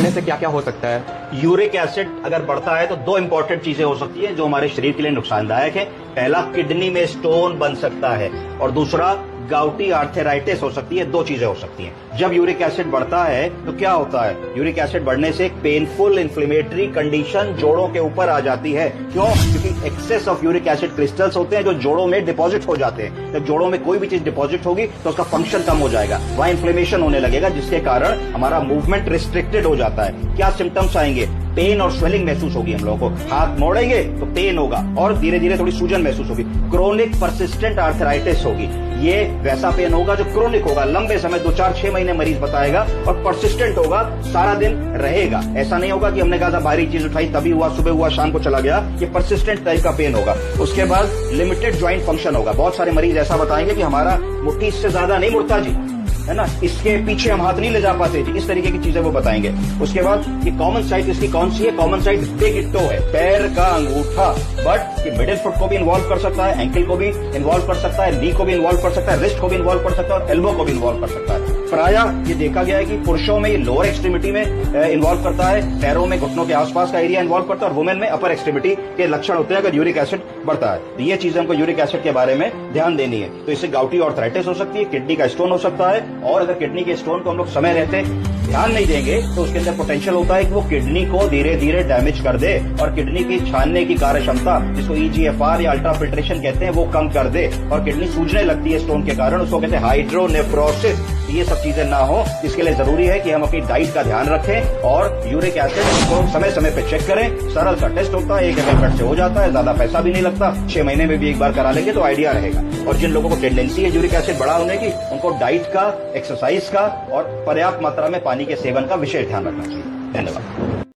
बढ़ने से क्या क्या हो सकता है? यूरिक एसिड अगर बढ़ता है तो दो इंपॉर्टेंट चीजें हो सकती है जो हमारे शरीर के लिए नुकसानदायक है। पहला, किडनी में स्टोन बन सकता है, और दूसरा, गाउटी आर्थराइटिस हो सकती है। दो चीजें हो सकती हैं। जब यूरिक एसिड बढ़ता है तो क्या होता है? यूरिक एसिड बढ़ने से एक पेनफुल इन्फ्लेमेटरी कंडीशन जोड़ों के ऊपर आ जाती है। क्यों? क्योंकि excess of uric acid crystals होते हैं जो जोड़ों में डिपॉजिट हो जाते हैं। जब जोड़ों में कोई भी चीज डिपॉजिट होगी तो उसका फंक्शन कम हो जाएगा, वहां इन्फ्लेमेशन होने लगेगा, जिसके कारण हमारा मूवमेंट रिस्ट्रिक्टेड हो जाता है। क्या सिम्टम्स आएंगे? पेन और स्वेलिंग महसूस होगी हम लोगों को। हाथ मोड़ेंगे तो पेन होगा और धीरे धीरे थोड़ी सूजन महसूस होगी। क्रोनिक परसिस्टेंट आर्थराइटिस होगी। ये वैसा पेन होगा जो क्रोनिक होगा, लंबे समय 2-4-6 महीने मरीज बताएगा, और परसिस्टेंट होगा, सारा दिन रहेगा। ऐसा नहीं होगा कि हमने कहा था भारी चीज उठाई तभी हुआ, सुबह हुआ, शाम को चला गया। ये परसिस्टेंट टाइप का पेन होगा। उसके बाद लिमिटेड ज्वाइंट फंक्शन होगा। बहुत सारे मरीज ऐसा बताएंगे कि हमारा मुट्ठी इससे ज्यादा नहीं मुड़ता जी, है ना, इसके पीछे हम हाथ नहीं ले जा पाते जी, इस तरीके की चीजें वो बताएंगे। उसके बाद ये कॉमन साइट इसकी कौन सी है? कॉमन साइट बिग टो है, पैर का अंगूठा। बट ये मिडिल फुट को भी इन्वॉल्व कर सकता है, एंकल को भी इन्वॉल्व कर सकता है, नी को भी इन्वॉल्व कर सकता है, रिस्ट को भी इन्वॉल्व कर सकता है, और एल्बो को भी इन्वॉल्व कर सकता है। प्रायः ये देखा गया है कि पुरुषों में ये लोअर एक्सट्रीमिटी में इन्वॉल्व करता है, पैरों में, घुटनों के आसपास का एरिया इन्वॉल्व करता है, और वुमेन में अपर एक्सट्रीमिटी के लक्षण होते हैं अगर यूरिक एसिड बढ़ता है। तो ये चीजें हमको यूरिक एसिड के बारे में ध्यान देनी है। तो इससे गाउटी आर्थराइटिस हो सकती है, किडनी का स्टोन हो सकता है, और अगर किडनी के स्टोन को हम लोग समय रहते ध्यान नहीं देंगे तो उसके अंदर पोटेंशियल होता है कि वो किडनी को धीरे धीरे डैमेज कर दे, और किडनी की छानने की कार्य क्षमता, जिसको ईजीएफआर या अल्ट्रा फिल्ट्रेशन कहते हैं, वो कम कर दे, और किडनी सूजने लगती है स्टोन के कारण। उसको कहते हैं हाइड्रोनेफ्रोसिस। ये सब चीजें ना हो, इसके लिए जरूरी है कि हम अपनी डाइट का ध्यान रखें और यूरिक एसिड को समय समय पे चेक करें। सरल सा टेस्ट होता है, 1 ml से हो जाता है, ज्यादा पैसा भी नहीं लगता। 6 महीने में भी एक बार करा लेंगे तो आइडिया रहेगा। और जिन लोगों को टेंडेंसी है यूरिक एसिड बड़ा होने की, उनको डाइट का, एक्सरसाइज का और पर्याप्त मात्रा में पानी के सेवन का विशेष ध्यान रखना चाहिए। धन्यवाद।